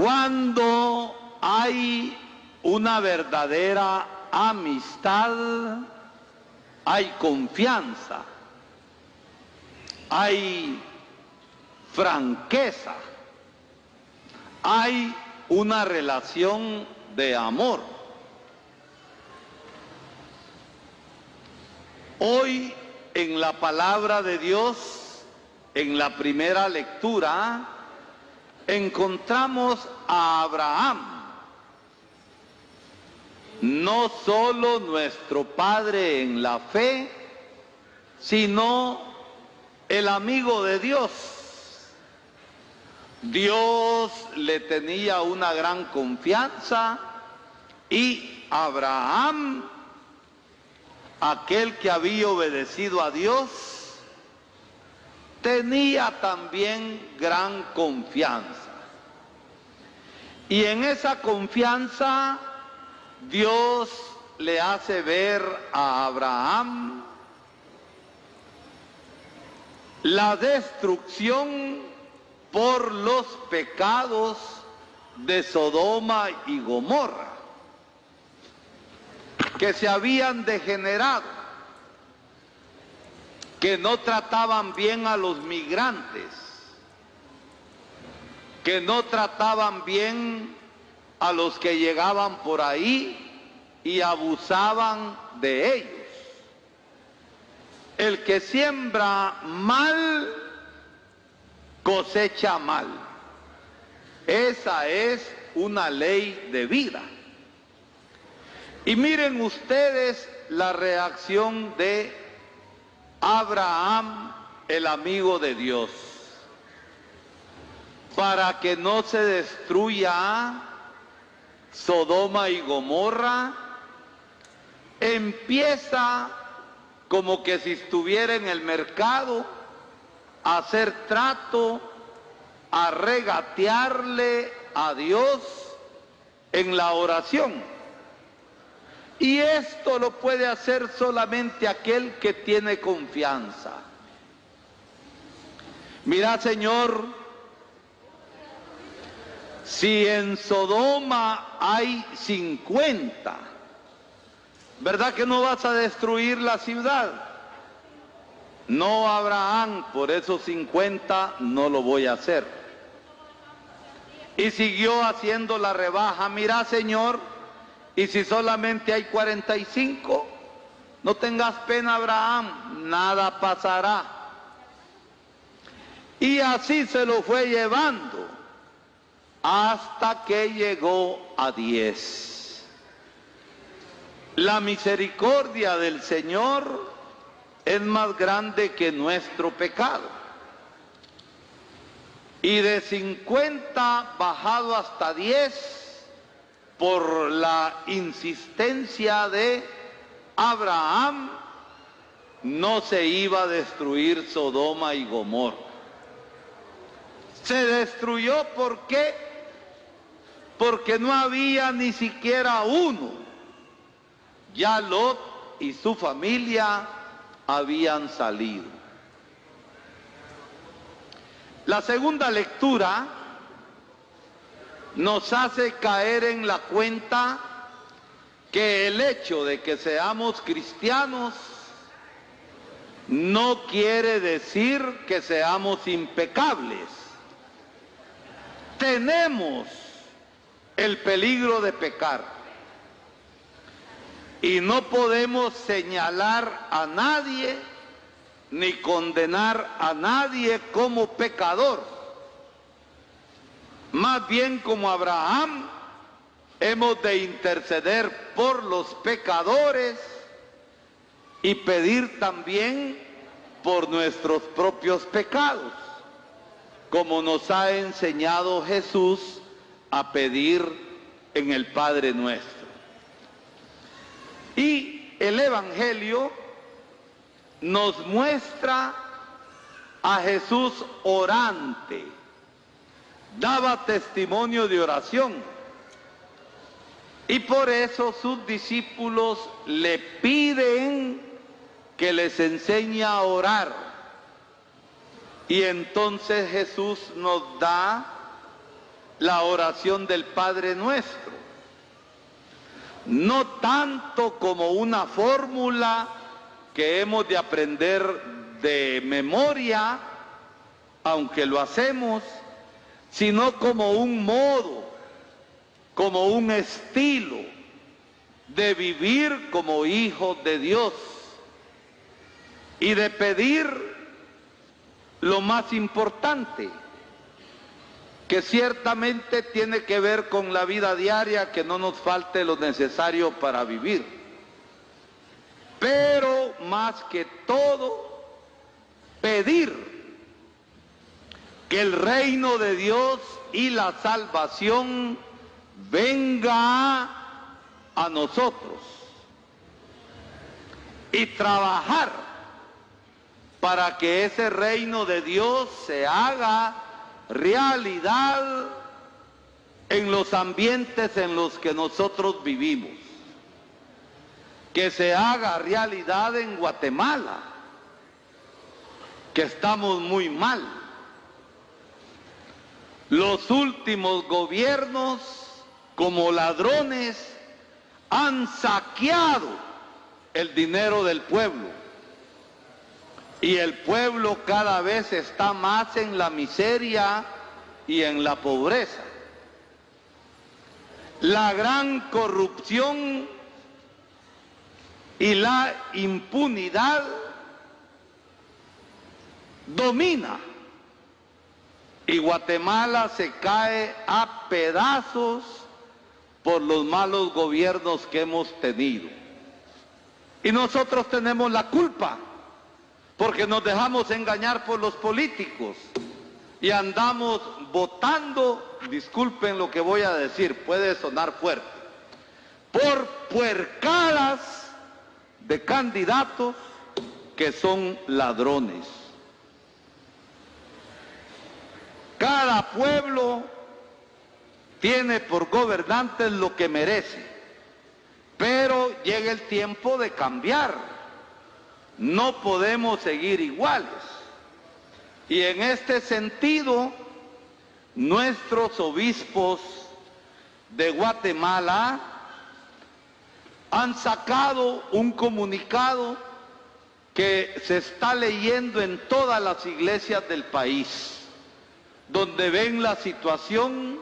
Cuando hay una verdadera amistad, hay confianza, hay franqueza, hay una relación de amor. Hoy en la palabra de Dios, en la primera lectura, encontramos a Abraham, no solo nuestro padre en la fe, sino el amigo de Dios. Dios le tenía una gran confianza y Abraham, aquel que había obedecido a Dios, tenía también gran confianza. Y en esa confianza Dios le hace ver a Abraham la destrucción por los pecados de Sodoma y Gomorra, que se habían degenerado, que no trataban bien a los migrantes, que no trataban bien a los que llegaban por ahí y abusaban de ellos. El que siembra mal, cosecha mal. Esa es una ley de vida. Y miren ustedes la reacción de Abraham, el amigo de Dios. Para que no se destruya Sodoma y Gomorra, empieza como que si estuviera en el mercado a hacer trato, a regatearle a Dios en la oración. Y esto lo puede hacer solamente aquel que tiene confianza. Mira, Señor, si en Sodoma hay 50, ¿verdad que no vas a destruir la ciudad? No, Abraham, por esos 50 no lo voy a hacer. Y siguió haciendo la rebaja. Mira, Señor, y si solamente hay 45, no tengas pena, Abraham, nada pasará. Y así se lo fue llevando hasta que llegó a 10. La misericordia del Señor es más grande que nuestro pecado. Y de 50 bajado hasta 10 por la insistencia de Abraham, no se iba a destruir Sodoma y Gomorra. Se destruyó, ¿por qué? Porque no había ni siquiera uno. Ya Lot y su familia habían salido. La segunda lectura nos hace caer en la cuenta que el hecho de que seamos cristianos no quiere decir que seamos impecables. Tenemos el peligro de pecar. Y no podemos señalar a nadie ni condenar a nadie como pecador. Más bien, como Abraham, hemos de interceder por los pecadores y pedir también por nuestros propios pecados, como nos ha enseñado Jesús a pedir en el Padre Nuestro. Y el Evangelio nos muestra a Jesús orante, daba testimonio de oración, y por eso sus discípulos le piden que les enseñe a orar. Y entonces Jesús nos da la oración del Padre Nuestro. No tanto como una fórmula que hemos de aprender de memoria, aunque lo hacemos, sino como un modo, como un estilo de vivir como hijos de Dios y de pedir lo más importante, que ciertamente tiene que ver con la vida diaria, que no nos falte lo necesario para vivir. Pero más que todo, pedir que el reino de Dios y la salvación venga a nosotros y trabajar para que ese reino de Dios se haga realidad en los ambientes en los que nosotros vivimos, que se haga realidad en Guatemala, que estamos muy mal. Los últimos gobiernos, como ladrones, han saqueado el dinero del pueblo. Y el pueblo cada vez está más en la miseria y en la pobreza. La gran corrupción y la impunidad domina. Y Guatemala se cae a pedazos por los malos gobiernos que hemos tenido. Y nosotros tenemos la culpa, porque nos dejamos engañar por los políticos y andamos votando, disculpen lo que voy a decir, puede sonar fuerte, por puercadas de candidatos que son ladrones. Cada pueblo tiene por gobernantes lo que merece, pero llega el tiempo de cambiar. No podemos seguir iguales. Y en este sentido, nuestros obispos de Guatemala han sacado un comunicado que se está leyendo en todas las iglesias del país, donde ven la situación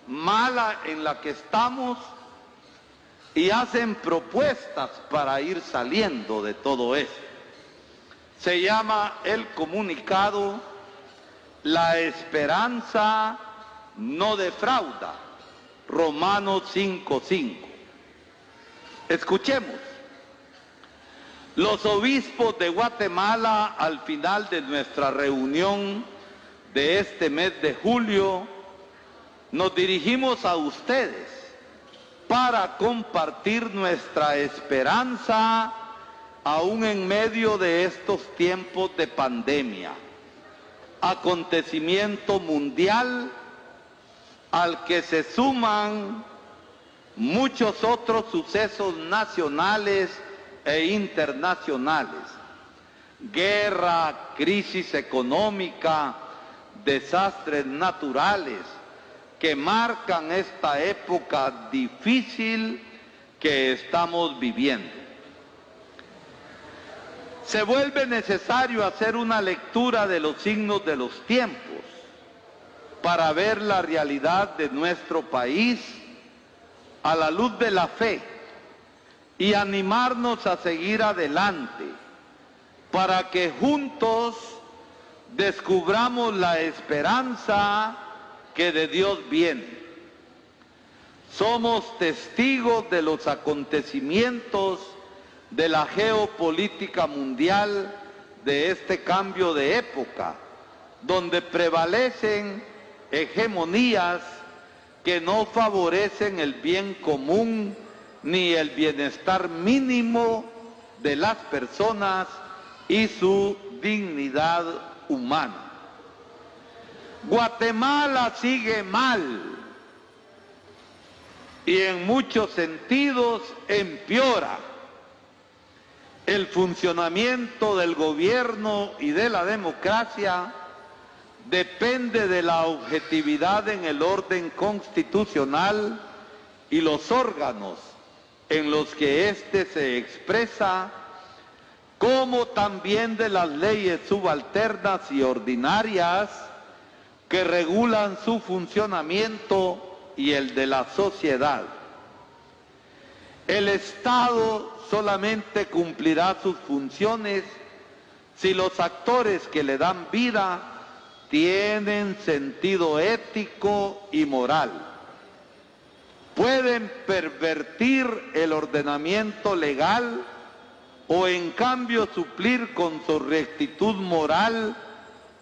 mala en la que estamos y hacen propuestas para ir saliendo de todo esto. Se llama el comunicado "La esperanza no defrauda", Romanos 5:5. Escuchemos. Los obispos de Guatemala, al final de nuestra reunión de este mes de julio, nos dirigimos a ustedes para compartir nuestra esperanza aún en medio de estos tiempos de pandemia, acontecimiento mundial al que se suman muchos otros sucesos nacionales e internacionales: guerra, crisis económica, desastres naturales que marcan esta época difícil que estamos viviendo. Se vuelve necesario hacer una lectura de los signos de los tiempos para ver la realidad de nuestro país a la luz de la fe y animarnos a seguir adelante para que juntos descubramos la esperanza que de Dios viene. Somos testigos de los acontecimientos de la geopolítica mundial de este cambio de época, donde prevalecen hegemonías que no favorecen el bien común ni el bienestar mínimo de las personas y su dignidad humana. Guatemala sigue mal y en muchos sentidos empeora. El funcionamiento del gobierno y de la democracia depende de la objetividad en el orden constitucional y los órganos en los que éste se expresa, como también de las leyes subalternas y ordinarias que regulan su funcionamiento y el de la sociedad. El Estado solamente cumplirá sus funciones si los actores que le dan vida tienen sentido ético y moral. Pueden pervertir el ordenamiento legal o en cambio suplir con su rectitud moral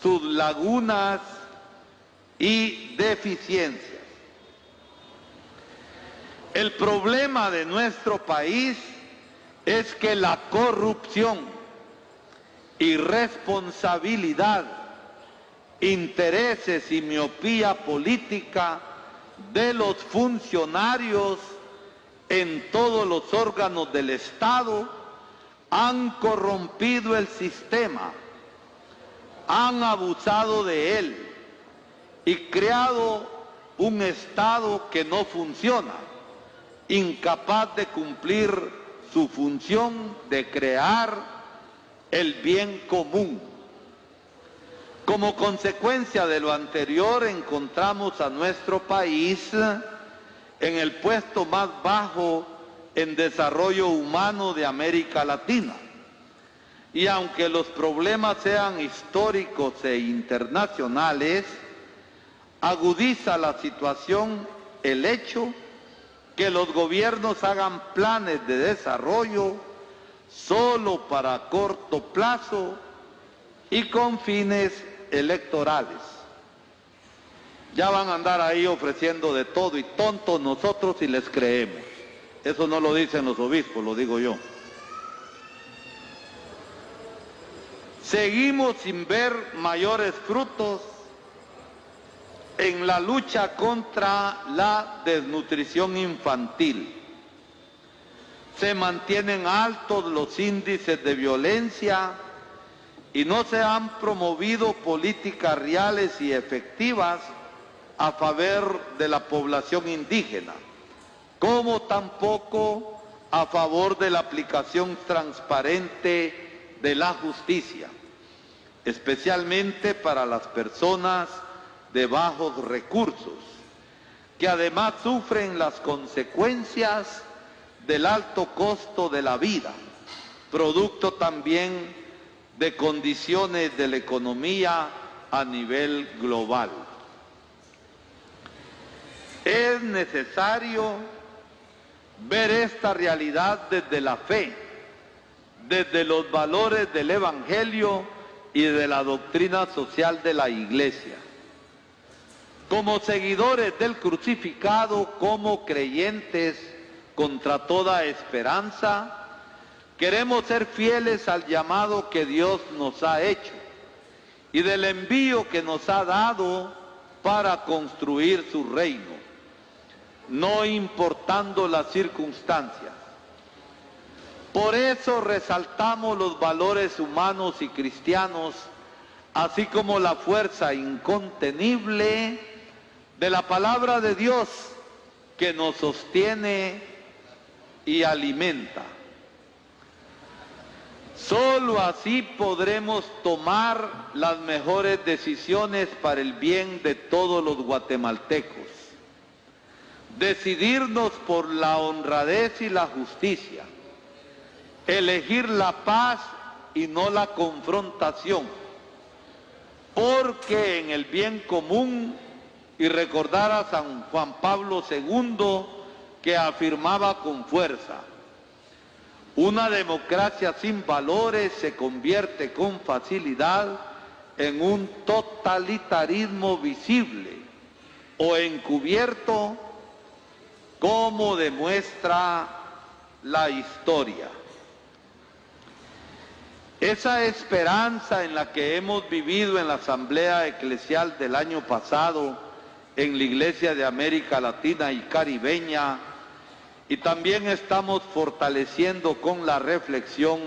sus lagunas y deficiencias. El problema de nuestro país es que la corrupción, irresponsabilidad, intereses y miopía política de los funcionarios en todos los órganos del Estado han corrompido el sistema, han abusado de él y creado un Estado que no funciona, incapaz de cumplir su función de crear el bien común. Como consecuencia de lo anterior, encontramos a nuestro país en el puesto más bajo en desarrollo humano de América Latina. Y aunque los problemas sean históricos e internacionales, agudiza la situación el hecho que los gobiernos hagan planes de desarrollo solo para corto plazo y con fines electorales. Ya van a andar ahí ofreciendo de todo y tontos nosotros si les creemos. Eso no lo dicen los obispos, lo digo yo. Seguimos sin ver mayores frutos en la lucha contra la desnutrición infantil. Se mantienen altos los índices de violencia y no se han promovido políticas reales y efectivas a favor de la población indígena, como tampoco a favor de la aplicación transparente de la justicia, especialmente para las personas de bajos recursos, que además sufren las consecuencias del alto costo de la vida, producto también de condiciones de la economía a nivel global. Es necesario ver esta realidad desde la fe, desde los valores del Evangelio y de la doctrina social de la Iglesia. Como seguidores del crucificado, como creyentes contra toda esperanza, queremos ser fieles al llamado que Dios nos ha hecho y del envío que nos ha dado para construir su reino, no importando las circunstancias. Por eso resaltamos los valores humanos y cristianos, así como la fuerza incontenible de la palabra de Dios que nos sostiene y alimenta. Solo así podremos tomar las mejores decisiones para el bien de todos los guatemaltecos. Decidirnos por la honradez y la justicia. Elegir la paz y no la confrontación. Porque en el bien común, y recordar a San Juan Pablo II que afirmaba con fuerza: una democracia sin valores se convierte con facilidad en un totalitarismo visible o encubierto, como demuestra la historia. Esa esperanza en la que hemos vivido en la Asamblea Eclesial del año pasado, en la Iglesia de América Latina y Caribeña, y también estamos fortaleciendo con la reflexión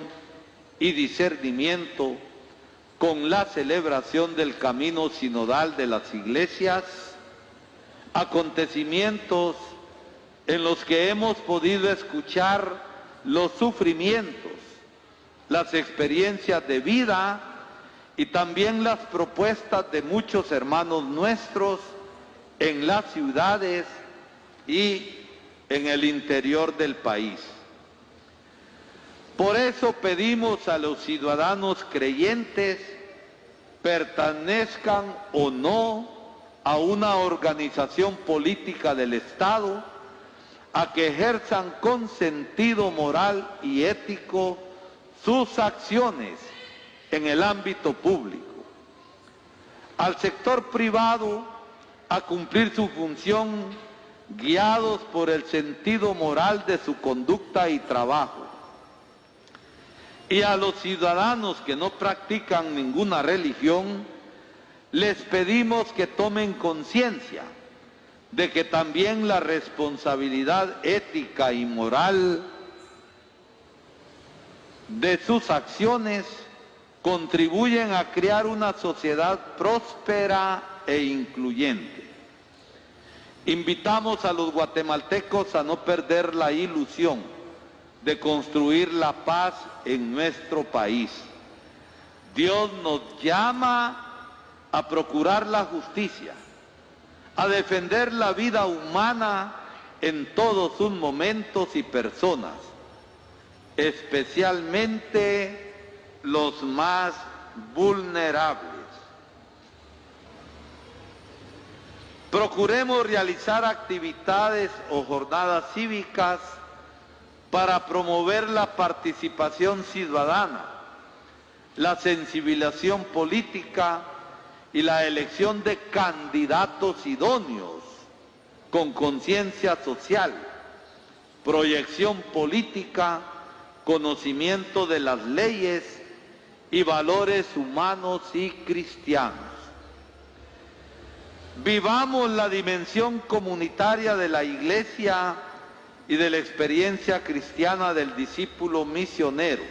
y discernimiento, con la celebración del camino sinodal de las iglesias, acontecimientos en los que hemos podido escuchar los sufrimientos, las experiencias de vida y también las propuestas de muchos hermanos nuestros en las ciudades y en el interior del país. Por eso pedimos a los ciudadanos creyentes, pertenezcan o no a una organización política del Estado, a que ejerzan con sentido moral y ético sus acciones en el ámbito público. Al sector privado, a cumplir su función, guiados por el sentido moral de su conducta y trabajo. Y a los ciudadanos que no practican ninguna religión, les pedimos que tomen conciencia de que también la responsabilidad ética y moral de sus acciones contribuyen a crear una sociedad próspera e incluyente. Invitamos a los guatemaltecos a no perder la ilusión de construir la paz en nuestro país. Dios nos llama a procurar la justicia, a defender la vida humana en todos sus momentos y personas, especialmente los más vulnerables. Procuremos realizar actividades o jornadas cívicas para promover la participación ciudadana, la sensibilización política y la elección de candidatos idóneos con conciencia social, proyección política, conocimiento de las leyes y valores humanos y cristianos. Vivamos la dimensión comunitaria de la Iglesia y de la experiencia cristiana del discípulo misionero,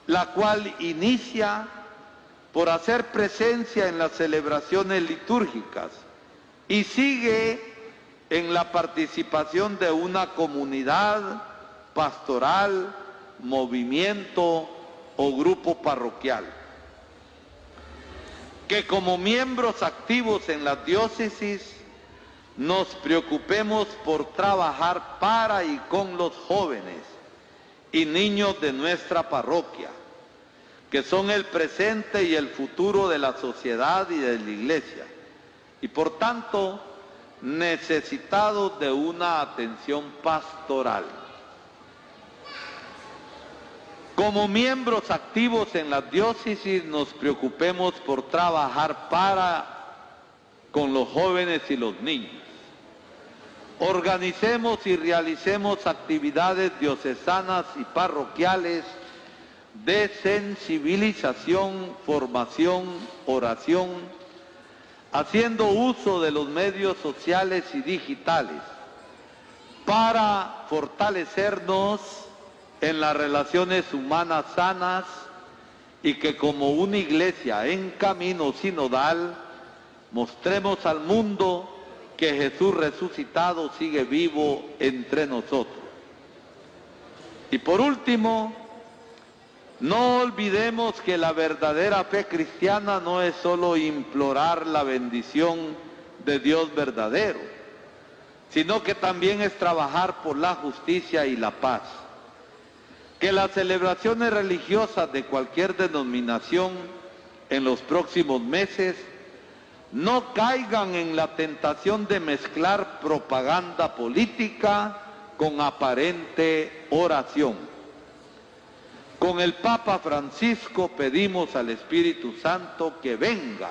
la cual inicia por hacer presencia en las celebraciones litúrgicas y sigue en la participación de una comunidad pastoral, movimiento o grupo parroquial. Que como miembros activos en la diócesis nos preocupemos por trabajar para y con los jóvenes y niños de nuestra parroquia, que son el presente y el futuro de la sociedad y de la Iglesia, y por tanto necesitados de una atención pastoral. Como miembros activos en la diócesis nos preocupemos por trabajar para con los jóvenes y los niños. Organicemos y realicemos actividades diocesanas y parroquiales de sensibilización, formación, oración, haciendo uso de los medios sociales y digitales para fortalecernos en las relaciones humanas sanas y que como una iglesia en camino sinodal mostremos al mundo que Jesús resucitado sigue vivo entre nosotros. Y por último, no olvidemos que la verdadera fe cristiana no es solo implorar la bendición de Dios verdadero, sino que también es trabajar por la justicia y la paz. Que las celebraciones religiosas de cualquier denominación en los próximos meses no caigan en la tentación de mezclar propaganda política con aparente oración. Con el Papa Francisco pedimos al Espíritu Santo que venga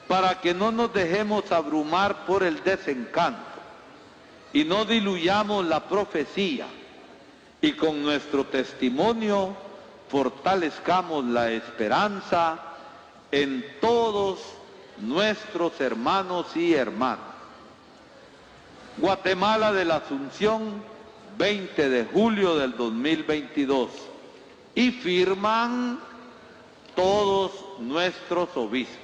para que no nos dejemos abrumar por el desencanto y no diluyamos la profecía, y con nuestro testimonio fortalezcamos la esperanza en todos nuestros hermanos y hermanas. Guatemala de la Asunción, 20 de julio del 2022. Y firman todos nuestros obispos.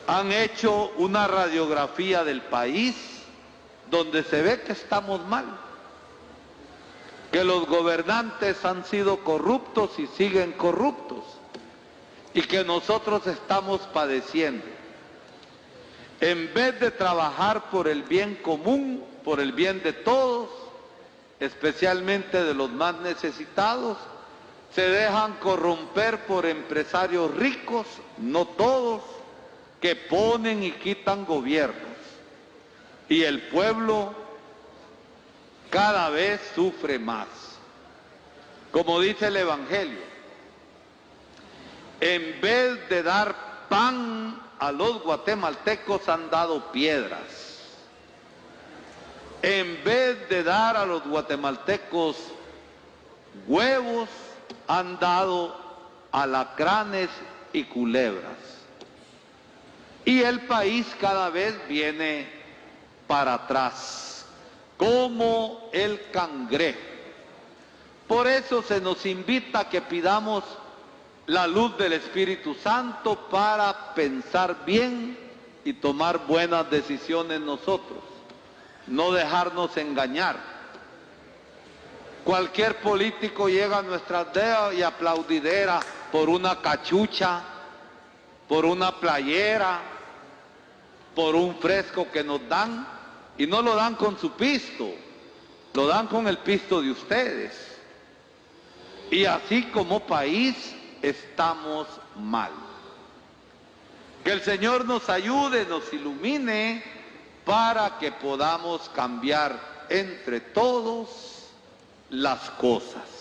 Han hecho una radiografía del país donde se ve que estamos mal, que los gobernantes han sido corruptos y siguen corruptos, y que nosotros estamos padeciendo. En vez de trabajar por el bien común, por el bien de todos, especialmente de los más necesitados, se dejan corromper por empresarios ricos, no todos, que ponen y quitan gobiernos. Y el pueblo cada vez sufre más. Como dice el Evangelio, en vez de dar pan a los guatemaltecos han dado piedras. En vez de dar a los guatemaltecos huevos, han dado alacranes y culebras. Y el país cada vez viene para atrás, como el cangrejo. Por eso se nos invita a que pidamos la luz del Espíritu Santo para pensar bien y tomar buenas decisiones nosotros, no dejarnos engañar. Cualquier político llega a nuestras dedos y aplaudidera por una cachucha, por una playera, por un fresco que nos dan, y no lo dan con su pisto, lo dan con el pisto de ustedes. Y así como país estamos mal. Que el Señor nos ayude, nos ilumine para que podamos cambiar entre todos las cosas.